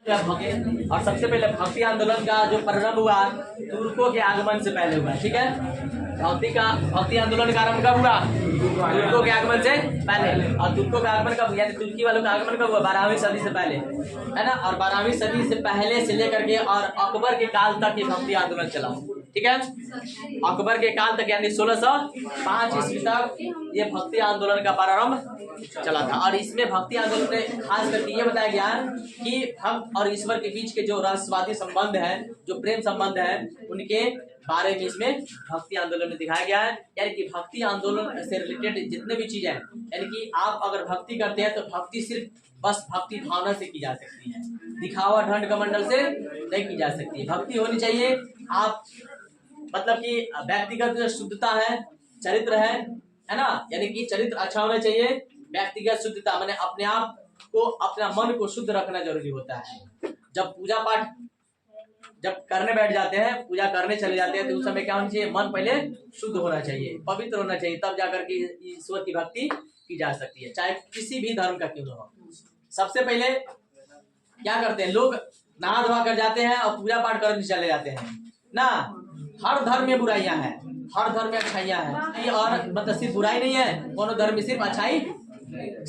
और सबसे पहले भक्ति आंदोलन का जो प्रारंभ हुआ तुर्कों के आगमन से पहले हुआ, ठीक है। भक्ति आंदोलन का आरंभ कब हुआ? तुर्कों के आगमन से पहले। और तुर्कों का आगमन कब, यानी तुर्की वालों का आगमन कब हुआ? 12वीं सदी से पहले, है ना। और 12वीं सदी से पहले से लेकर के और अकबर के काल तक ये भक्ति आंदोलन चला, ठीक है। अकबर के काल तक यानी 1605 ईस्वी तक ये भक्ति आंदोलन का प्रारंभ चला था। और इसमें भक्ति आंदोलन में खास करके ये बताया गया कि भक्त और ईश्वर के बीच के जो रहस्यवादी संबंध है, जो प्रेम संबंध है, उनके बारे में इसमें भक्ति आंदोलन में दिखाया गया है। यानी कि भक्ति आंदोलन से रिलेटेड जितने भी चीजें हैं, यानी कि आप अगर भक्ति करते हैं तो भक्ति सिर्फ बस भक्ति भावना से की जा सकती है, दिखावा ढंड कमंडल से नहीं की जा सकती। भक्ति होनी चाहिए आप मतलब कि व्यक्तिगत शुद्धता है, चरित्र है ना। यानी कि चरित्र अच्छा होना चाहिए, व्यक्तिगत शुद्धता माने अपने आप को, अपना मन को शुद्ध रखना जरूरी होता है। जब पूजा पाठ जब करने बैठ जाते हैं, पूजा करने चले जाते हैं, तो उस समय क्या होना चाहिए? मन पहले शुद्ध होना चाहिए, पवित्र होना चाहिए, तब जाकर के ईश्वर की भक्ति की जा सकती है, चाहे किसी भी धर्म का क्यों न हो। सबसे पहले क्या करते हैं लोग? नहा धोआ कर जाते हैं और पूजा पाठ करने चले जाते हैं ना। हर धर्म में बुराइयां हैं, हर धर्म में अच्छाइयां हैं, और मतलब सिर्फ बुराई नहीं है, कोनो धर्म में सिर्फ अच्छाई,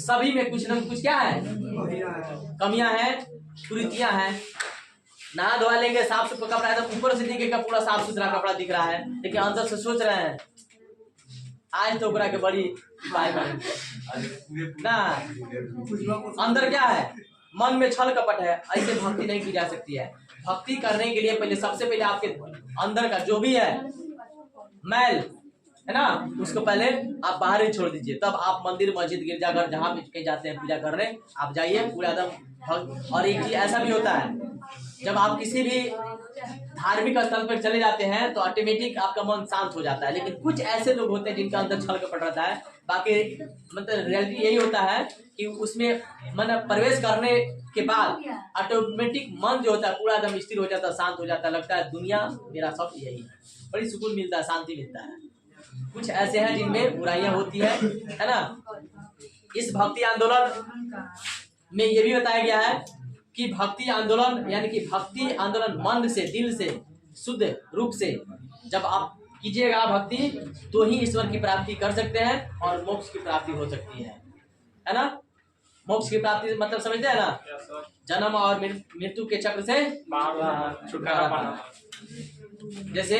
सभी में कुछ न कुछ क्या है? कमियां हैं, कुरीतियां हैं। नहा धोआ लेंगे, साफ सुथरा कपड़ा है तो ऊपर से देखे का पूरा साफ सुथरा कपड़ा दिख रहा है, लेकिन अंदर से सोच रहे हैं आज तो ओकरा के बड़ी ना। अंदर क्या है? मन में छल कपट है, ऐसे भक्ति नहीं की जा सकती है। भक्ति करने के लिए पहले सबसे पहले आपके अंदर का जो भी है मैल है ना, उसको पहले आप बाहर ही छोड़ दीजिए, तब आप मंदिर मस्जिद गिरजाघर जहाँ भी कहीं जाते हैं पूजा करने, आप जाइए पूरा एकदम। और एक चीज ऐसा भी होता है, जब आप किसी भी धार्मिक स्थल पर चले जाते हैं तो ऑटोमेटिक आपका मन शांत हो जाता है। लेकिन कुछ ऐसे लोग होते हैं जिनका अंदर छल कपट रहता है, बाकी मतलब रियलिटी यही होता है कि उसमें मन प्रवेश करने के बाद ऑटोमेटिक मन जो होता है पूरा एकदम स्थिर हो जाता है, शांत हो जाता है, लगता है दुनिया मेरा सब यही है, बड़ी सुकून मिलता है, शांति मिलता है। कुछ ऐसे हैं जिनमें बुराइयां होती है ना। इस भक्ति आंदोलन में ये भी बताया गया है कि भक्ति आंदोलन यानी कि भक्ति आंदोलन मन से, दिल से, शुद्ध रूप से जब आप कीजिएगा भक्ति, तो ही ईश्वर की प्राप्ति कर सकते हैं और मोक्ष की प्राप्ति हो सकती है ना। मोक्ष की प्राप्ति मतलब समझते हैं ना, जन्म और मृत्यु के चक्र से छुटकारा पाना। जैसे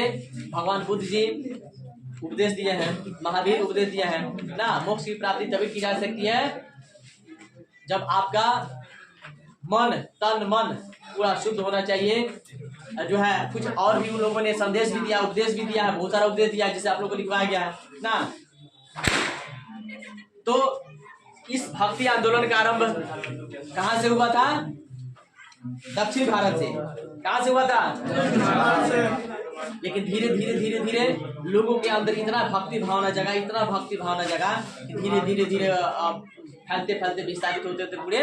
भगवान बुद्ध जी उपदेश दिए हैं, महावीर उपदेश दिए हैं ना। मोक्ष की प्राप्ति तभी की जा सकती है जब आपका मन, तन मन पूरा शुद्ध होना चाहिए। जो है कुछ और भी उन लोगों ने संदेश भी दिया, उपदेश भी दिया है, बहुत सारा उपदेश दिया है जिसे आप लोगों को लिखवाया गया है ना। तो इस भक्ति आंदोलन का आरंभ कहाँ से हुआ था? दक्षिण भारत से। कहाँ से हुआ था? लेकिन धीरे धीरे धीरे धीरे लोगों के अंदर इतना भक्ति भावना जगा, इतना भक्ति भावना जगा कि धीरे धीरे धीरे फैलते फैलते विस्तारित होते होते पूरे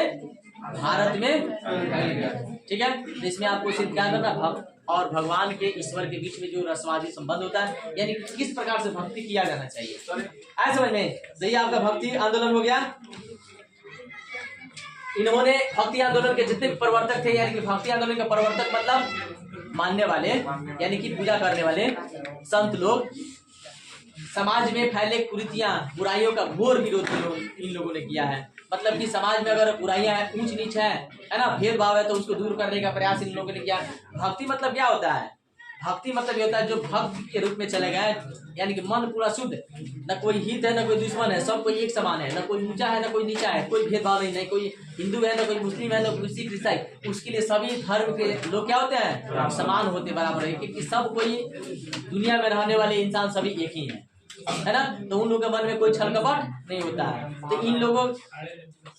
भारत में फैल गया, ठीक है। तो इसमें आपको सिर्फ क्या करना, भक्त और भगवान के, ईश्वर के बीच में जो रसवादी संबंध होता है, यानी किस प्रकार से भक्ति किया जाना चाहिए, ऐसा समझ में। तो ये आपका भक्ति आंदोलन हो गया। इन्होंने भक्ति आंदोलन के जितने भी प्रवर्तक थे, यानी कि भक्ति आंदोलन के प्रवर्तक मतलब मानने वाले, यानी कि पूजा करने वाले संत लोग, समाज में फैले कुरीतियां, बुराइयों का घोर विरोध इन लोगों ने किया है। मतलब कि समाज में अगर बुराइयां हैं, ऊंच नीच है ना, भेदभाव है, तो उसको दूर करने का प्रयास इन लोगों ने किया। भक्ति मतलब क्या होता है? भक्ति मतलब ये होता है जो भक्त के रूप में चले गए, यानी कि मन पूरा शुद्ध, न कोई हित है न कोई दुश्मन है, सब कोई एक समान है, न कोई ऊंचा है न कोई नीचा है, कोई भेदभाव नहीं कोई हिंदू है न कोई मुस्लिम है न कोई सिख ईसाई। उसके लिए सभी धर्म के लोग क्या होते हैं? समान होते, बराबर है, क्योंकि सब कोई दुनिया में रहने वाले इंसान सभी एक ही है ना। तो उन लोगों के मन में कोई छल कपट नहीं होता है। तो इन लोगों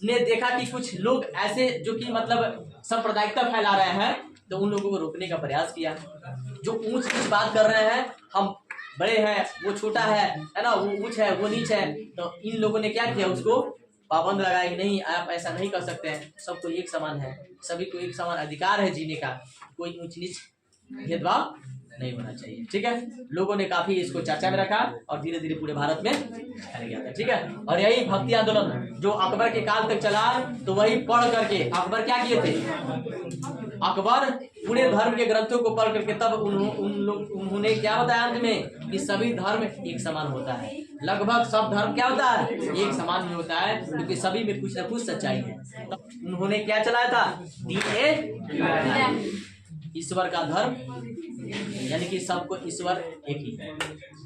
ने देखा कि कुछ लोग ऐसे जो कि मतलब सांप्रदायिकता फैला रहे हैं, तो उन लोगों को रोकने का प्रयास किया। जो ऊंच नीच बात कर रहे हैं, हम बड़े हैं वो छोटा है ना, वो ऊंच है वो नीच है, तो इन लोगों ने क्या किया? उसको पाबंद लगाया कि नहीं, आप ऐसा नहीं कर सकते हैं, सबको एक समान है, सभी को एक समान अधिकार है जीने का, कोई ऊंच नीच भेदभाव नहीं होना चाहिए, ठीक है। लोगों ने काफी इसको चर्चा में रखा और धीरे धीरे पूरे भारत में फैल गया था, ठीक है। और यही भक्ति आंदोलन जो अकबर के काल तक चला, तो वही पढ़ करके अकबर क्या किए थे? अकबर पूरे धर्म के ग्रंथों को पढ़ करके तब उन्होंने क्या बताया अंत में कि सभी धर्म एक समान होता है। लगभग सब धर्म क्या होता है, एक समान ही होता है, क्योंकि सभी में कुछ न कुछ सच्चाई है। तब उन्होंने क्या चलाया था, ईश्वर का धर्म, यानी कि सबको ईश्वर एक ही है।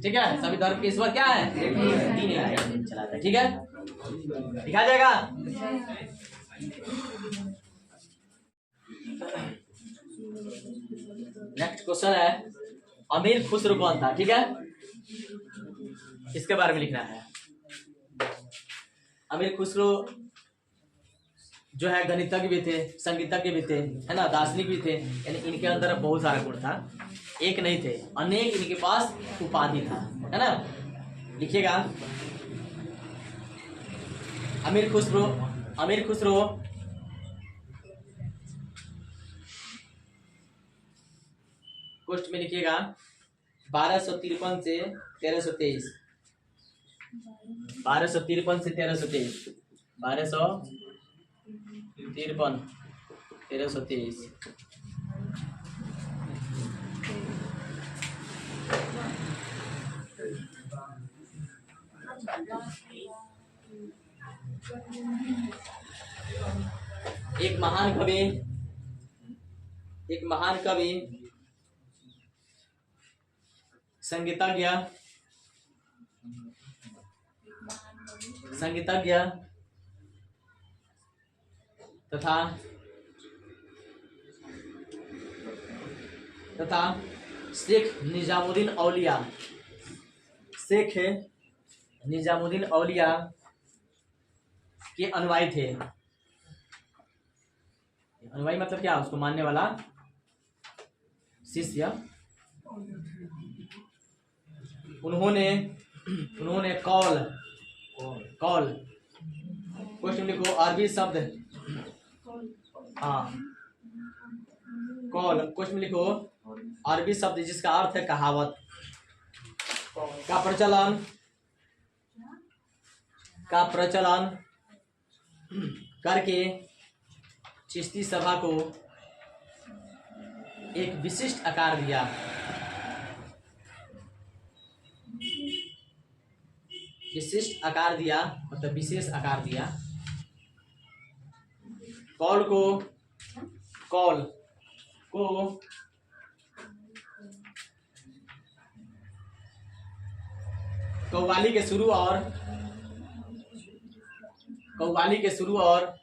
ठीक है, सभी धर्म के ईश्वर क्या है, तीन चलाता है। ठीक है, दिखा जाएगा। नेक्स्ट क्वेश्चन है, अमीर खुसरो कौन था। ठीक है, इसके बारे में लिखना है। अमीर खुसरो जो है गणितज्ञ भी थे, संगीतज्ञ भी थे, है ना, दार्शनिक भी थे, यानी इनके अंदर बहुत सारा गुण था, एक नहीं थे, अनेक इनके पास उपाधि था, है ना। लिखिएगा, अमीर खुसरो कोष्ट में लिखिएगा 1253 से 1323, 1253 से 1323, 1253 1323। एक महान कवि संगीतज्ञ तथा शेख निजामुद्दीन औलिया के अनुयायी थे। अनुयायी मतलब क्या, उसको मानने वाला शिष्य। उन्होंने कौल क्वेश्चन लिखो, अरबी शब्द, हाँ कौल क्वेश्चन लिखो, अरबी शब्द जिसका अर्थ है कहावत का प्रचलन करके चिश्ती सभा को एक विशिष्ट आकार दिया। विशिष्ट आकार दिया मतलब विशेष आकार दिया। कौल को कव्वाली के शुरू और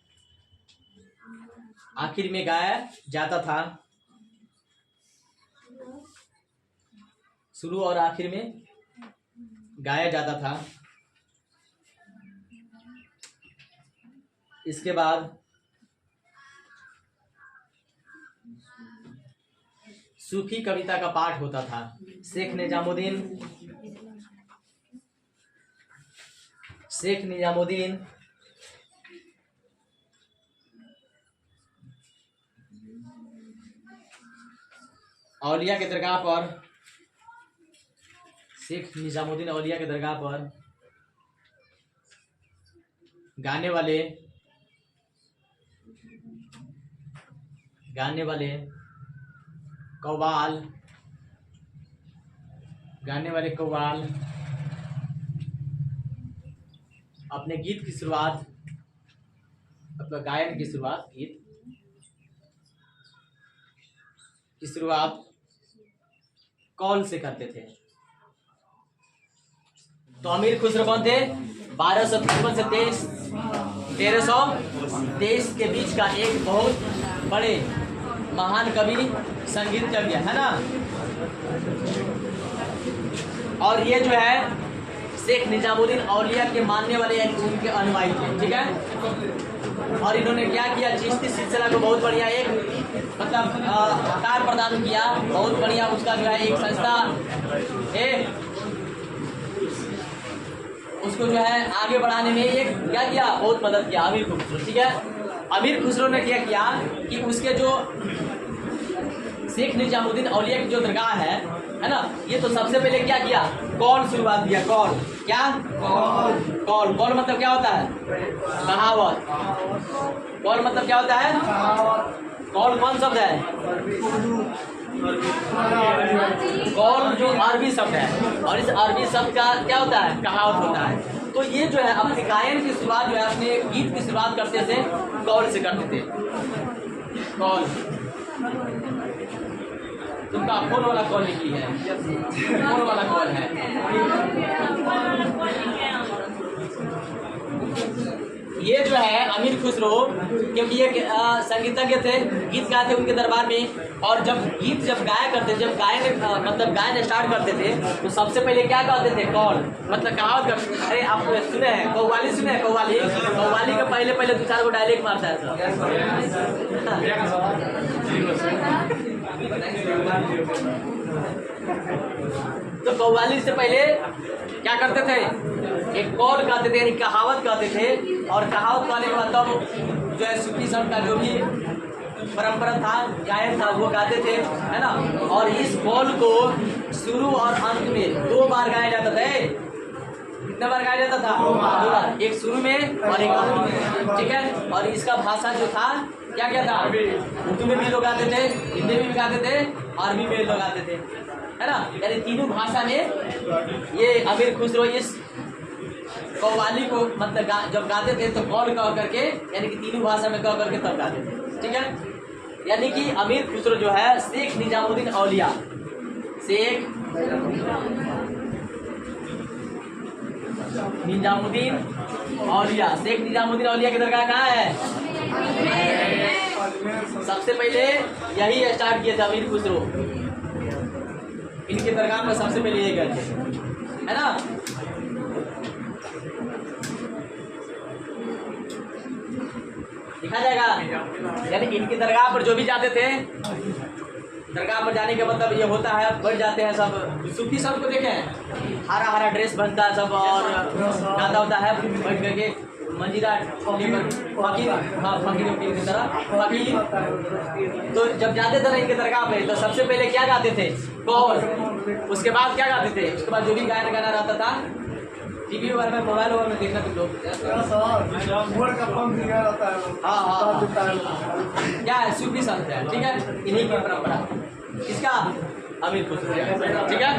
आखिर में गाया जाता था। शुरू और आखिर में गाया जाता था। इसके बाद सूफी कविता का पाठ होता था। शेख निजामुद्दीन औलिया के दरगाह पर, शेख निजामुद्दीन औलिया के दरगाह पर गाने वाले कव्वाल अपने गीत की शुरुआत मतलब गायन की शुरुआत, गीत की शुरुआत कौल से करते थे। तो अमीर खुसरो कौन थे, 1253 से 1323 के बीच का एक बहुत बड़े महान कवि संगीतज्ञ है ना। और ये जो है शेख निजामुद्दीन औलिया के मानने वाले यानी उनके अनुयायी थे। ठीक है, और इन्होंने क्या किया, चिश्ती सिलसिला को बहुत बढ़िया एक मतलब आकार प्रदान किया, बहुत बढ़िया उसका जो है एक संस्था है, उसको जो है आगे बढ़ाने में एक क्या किया, बहुत मदद किया अमीर खुसरो। ठीक है, अमीर खुसरो ने क्या किया कि उसके जो शेख निजामुद्दीन औलिया की जो दरगाह है ना, ये तो सबसे पहले क्या किया, कौल शुरुआत दिया। कौल क्या, कौल मतलब क्या होता है, कहावत। कौल मतलब क्या होता है, कौल कौन शब्द है? कौल जो अरबी शब्द है, और इस अरबी शब्द का क्या होता है? कहावत होता है। तो ये जो है अपने गायन की शुरुआत जो है, अपने गीत की शुरुआत करते थे कौल से करते थे। कौल तुमका फोन वाला कॉल निकली है, फोन वाला कॉल है। ये जो है अमीर खुसरो, क्योंकि ये संगीतज्ञ थे, गीत गाते उनके दरबार में, और जब गाया करते, जब गायन मतलब गायन स्टार्ट करते थे, तो सबसे पहले क्या कहते थे? कौल, मतलब कहावत करते। अरे आप सुने हैं कव्वाली? सुने हैं कव्वाली? कव्वाली का पहले 2-4 गो डायलेक्ट मारता है सर। तो कव्वाली से पहले क्या करते थे? एक कौल कहते थे, यानी कहावत कहते थे, और कहावत कहने के बाद तब जो है सूफी संत का जो भी परंपरा था, गायन था, वो गाते थे, है ना। और इस कौल को शुरू और अंत में 2 बार गाया जाता था। कितने बार गाया जाता था? 2 बार, एक शुरू में और एक अंत में, ठीक है। और इसका भाषा जो था क्या क्या था? उर्दू में भी लोग गाते थे, हिंदी में भी गाते थे, अरबी में लोग गाते थे, है ना। यानी तीनों भाषा में ये अमीर खुसरो इस कव्वाली को मतलब जब गाते थे तो कौल कह करके, यानी कि तीनों भाषा में कह करके तब गाते थे, ठीक है। यानी कि अमीर खुसरो जो है शेख निजामुद्दीन औलिया, शेख निजामुद्दीन औलिया, शेख निजामुद्दीन औलिया की दरगाह कहाँ है? सबसे पहले यही स्टार्ट किए थे अमीर खुसरो, इनके दरगाह में सबसे पहले यही गए थे, है ना। दिखा जाएगा, यानी इनकी दरगाह पर जो भी जाते थे, दरगाह पर जाने का मतलब ये होता है बढ़ जाते हैं सब। सूफी सब को देखें, हरा हरा ड्रेस बनता है सब, और गाता होता है बैठ करके मंजीरा फकीर, हाँ फकीर की तरह फकीर। तो जब जाते थे ना इनके दरगाह पे, तो सबसे पहले क्या गाते थे? कौल। उसके बाद क्या गाते थे? उसके बाद जो भी गाना गाना रहता था, टीवी वगैरह में, मोबाइल वगैरह में देखना तुम लोग। हाँ, क्या है? सूफी संत है, ठीक है, इन्हीं की परंपरा। इसका अमीर खुसरो, ठीक है।